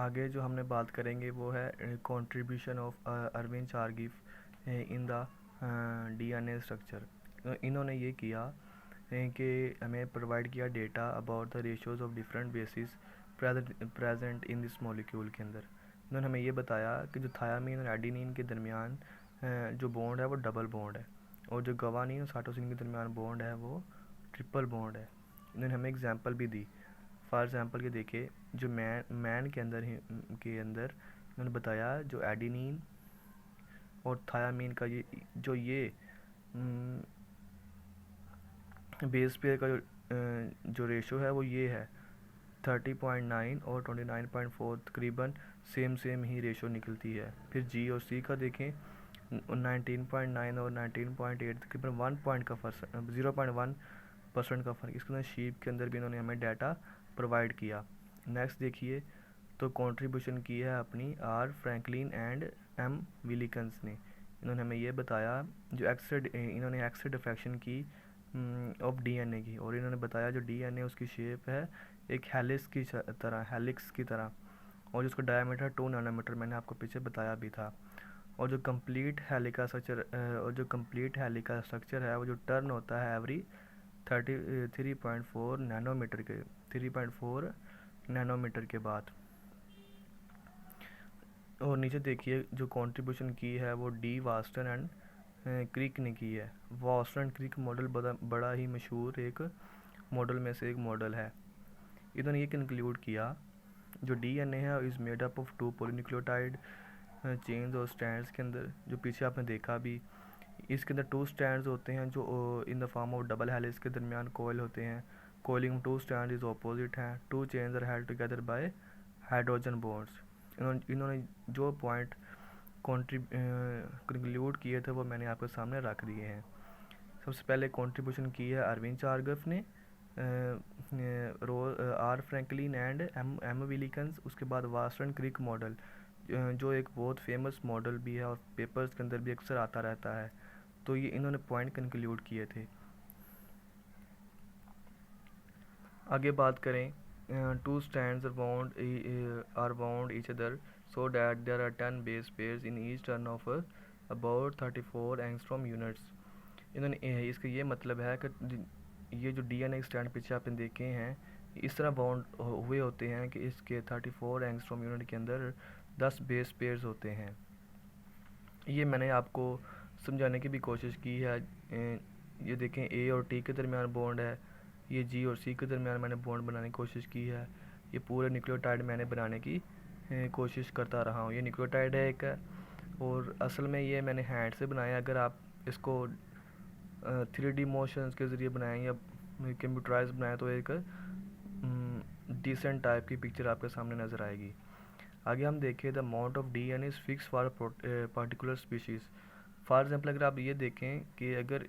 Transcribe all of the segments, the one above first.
आगे जो हमने बात करेंगे वो है contribution of Erwin Chargaff in the DNA structure. इन्होंने ये किया कि हमें प्रोवाइड किया data about the ratios of different bases present in this molecule के अंदर। इन्होंने हमें ये बताया कि जो थायामीन और एडिनिन के दरमियान जो बॉन्ड है वो डबल बॉन्ड है, और जो गवानीन और साइटोसिन के दरमियान बॉन्ड है वो ट्रिपल बॉन्ड है। इन्होंने हमें एग्जांपल भी दी। फॉर एग्जांपल के देखे जो मैन के अंदर इन्होंने बताया जो एडिनिन और थायामीन का ये बेस पेयर का जो रेशो है वो ये है 30.9 और 29.4, तकरीबन सेम ही रेशो निकलती है। फिर जी और सी का देखें 19.9 और 19.8, तकरीबन 1 पॉइंट का फर्क, 0.1% का फ़र्क। इसके अंदर शीप के अंदर भी इन्होंने हमें डाटा प्रोवाइड किया। नेक्स्ट देखिए तो कंट्रीब्यूशन की है अपनी आर फ्रैंकलिन एंड एम विलिकन्स ने। इन्होंने हमें ये बताया जो इन्होंने एक्स रे डिफ्रैक्शन की ऑफ डीएनए की, और इन्होंने बताया जो डीएनए उसकी शेप है एक हेलिक्स की तरह, और जिसका डायमीटर 2 नैनोमीटर मैंने आपको पीछे बताया भी था। और जो कंप्लीट हेलिका स्ट्रक्चर है वो जो टर्न होता है एवरी 3.4 नैनोमीटर के बाद। और नीचे देखिए जो कंट्रीब्यूशन की है वो डी वास्टन एंड क्रिक ने की है। वास्टन एंड क्रिक मॉडल बड़ा ही मशहूर एक मॉडल में से एक मॉडल है। इन्होंने ये कंक्लूड किया जो डीएनए है is made up of 2 polynucleotide chains और स्ट्रैंड्स के अंदर, जो पीछे आपने देखा भी, इसके अंदर 2 स्ट्रैंड्स होते हैं जो in the form of double helix के दरमियान कोयल होते हैं। कोयलिंग 2 स्ट्रैंड इज ऑपोजिट हैं। 2 chains are held together by hydrogen bonds. इन्होंने जो पॉइंट कंक्लूड किए थे वो मैंने आपके सामने रख दिए हैं। सबसे पहले कंट्रीब्यूशन की है अरविंद चारगफ ने आर फ्रैंकलिन एंड एम विलिकन्स। उसके बाद वास्टन क्रिक मॉडल जो एक बहुत फेमस मॉडल भी है और पेपर्स के अंदर भी अक्सर आता रहता है। तो ये इन्होंने पॉइंट कंक्लूड किए थे। आगे बात करें 2 strands are bound each other so that there are 10 base pairs in each turn of about 34 angstrom units। इन्होंने इसका ये मतलब है कि ये जो डीएनए स्ट्रैंड पीछे आपने देखे हैं इस तरह बाउंड हुए होते हैं कि इसके 34 एंगस्ट्रॉम यूनिट के अंदर 10 बेस पेयर्स होते हैं। ये मैंने आपको समझाने की भी कोशिश की है। ये देखें ए और टी के दरमियान बॉन्ड है, ये जी और सी के दरमियान मैंने बॉन्ड बनाने की कोशिश की है। ये पूरे न्यूक्लियोटाइड मैंने बनाने की कोशिश करता रहा हूँ। ये न्यूक्लियोटाइड है एक, और असल में ये मैंने हैंड से बनाया। अगर आप इसको 3D मोशंस के ज़रिए बनाएं या कंप्यूटराइज बनाएं तो एक डिसेंट टाइप की पिक्चर आपके सामने नज़र आएगी। आगे हम देखें the amount of DNA is fix for particular species. For example अगर आप ये देखें कि अगर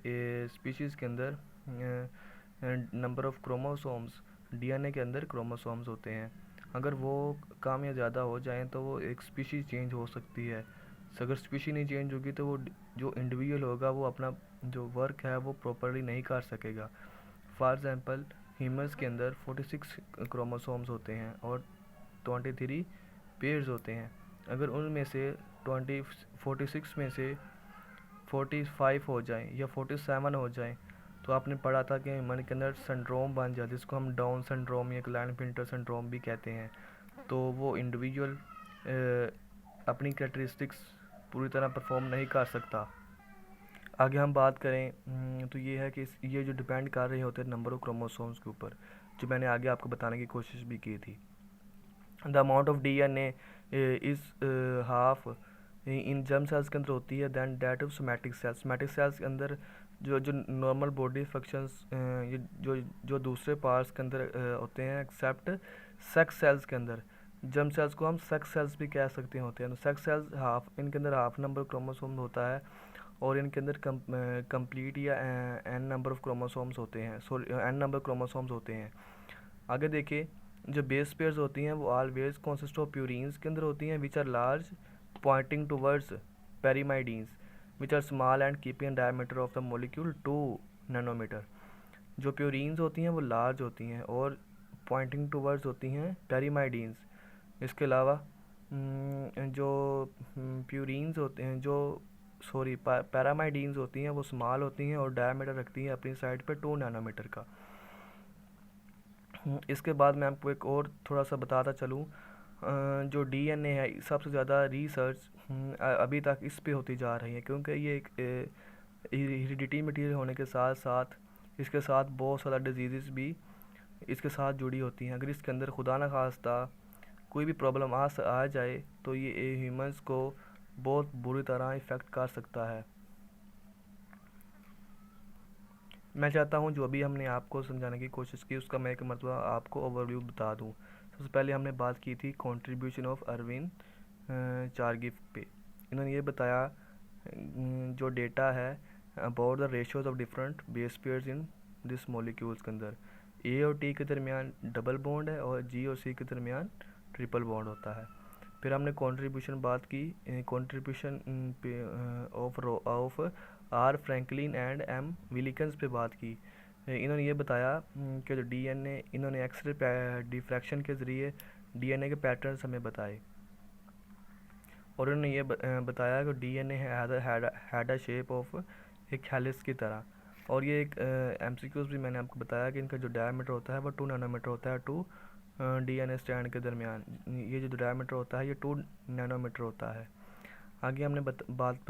स्पीशीज़ के अंदर नंबर ऑफ़ क्रोमोसोम्स, डीएनए के अंदर क्रोमोसोम्स होते हैं, अगर वो कम या ज़्यादा हो जाएं तो वो एक स्पीशीज़ चेंज हो सकती है। अगर स्पीशी नहीं चेंज होगी तो वो जो इंडिविजुअल होगा वो अपना जो वर्क है वो प्रॉपरली नहीं कर सकेगा। फॉर एग्जांपल ह्यूमन्स के अंदर 46 क्रोमोसोम्स होते हैं और 23 पेयर्स होते हैं। अगर उनमें से 46 में से 45 हो जाएं या 47 हो जाएं तो आपने पढ़ा था कि ह्यूमन के अंदर सिंड्रोम बन जाता है, जिसको हम डाउन सिंड्रोम या क्लाइनफिल्टर सिंड्रोम भी कहते हैं। तो वो इंडिविजुअल अपनी कैरेक्टरिस्टिक्स पूरी तरह परफॉर्म नहीं कर सकता। आगे हम बात करें तो ये है कि ये जो डिपेंड कर रहे होते हैं नंबर ऑफ क्रोमोसोम्स के ऊपर, जो मैंने आगे आपको बताने की कोशिश भी की थी। The amount of DNA is half in germ cells के अंदर होती है then that of somatic cells. Somatic cells के अंदर जो नॉर्मल बॉडी फंक्शंस जो दूसरे पार्ट्स के अंदर होते हैं एक्सेप्ट सेक्स सेल्स के अंदर। जर्म सेल्स को हम सेक्स सेल्स भी कह सकते होते हैं। तो सेक्स सेल्स इनके अंदर हाफ नंबर क्रोमोसोम होता है और इनके अंदर कंप्लीट या एन नंबर ऑफ क्रोमोसोम्स होते हैं, एन नंबर क्रोमोसोम्स होते हैं। आगे देखिए जो बेस पेयर्स होती हैं वो ऑलवेज कंसिस्ट ऑफ प्यूरिन्स के अंदर होती हैं which are large pointing towards pyrimidines which are small and keeping diameter of the molecule 2 nanometre. जो प्यूरिन्स होती हैं वो लार्ज होती हैं और पॉइंटिंग टूवर्ड्स होती हैं पेरीमाइडीन्स इसके अलावा जो प्यूरीन्स होते हैं, जो सॉरी पैरामाइडीन्स होती हैं, वो स्मॉल होती हैं और डायमीटर रखती हैं अपनी साइड पे 2 नैनोमीटर का। इसके बाद मैं आपको एक और थोड़ा सा बताता चलूँ, जो डीएनए है सबसे ज़्यादा रिसर्च अभी तक इस पे होती जा रही है, क्योंकि ये एक हेरिडिटी मटीरियल होने के साथ साथ इसके साथ बहुत सारा डिजीज़ भी इसके साथ जुड़ी होती हैं। अगर इसके अंदर खुदा न खास्ता कोई भी प्रॉब्लम आ जाए तो ये ह्यूमंस को बहुत बुरी तरह इफ़ेक्ट कर सकता है। मैं चाहता हूँ जो अभी हमने आपको समझाने की कोशिश की उसका मैं एक मरतबा आपको ओवरव्यू बता दूँ। सबसे पहले हमने बात की थी कंट्रीब्यूशन ऑफ अरविंद चारगिफ पे। इन्होंने ये बताया जो डेटा है about the ratios of different base pairs in this molecules के अंदर ए और टी के दरमियान डबल बॉन्ड है और जी और सी के दरमियान ट्रिपल बॉन्ड होता है। फिर हमने कंट्रीब्यूशन बात की, contribution of R Franklin and M Wilkins पे बात की। इन्होंने ये बताया कि जो डीएनए, इन्होंने एक्सरे डिफ्रैक्शन के ज़रिए डीएनए के पैटर्न्स हमें बताए और उन्होंने ये बताया कि DNA had a shape of एक हेलिक्स की तरह। और ये एक एमसीक्यूज भी मैंने आपको बताया कि इनका जो डायमीटर होता है वो 2 नैनोमीटर होता है, 2 डीएनए स्ट्रैंड के दरमियान ये जो डायमीटर होता है ये 2 नैनोमीटर होता है। आगे हमने बात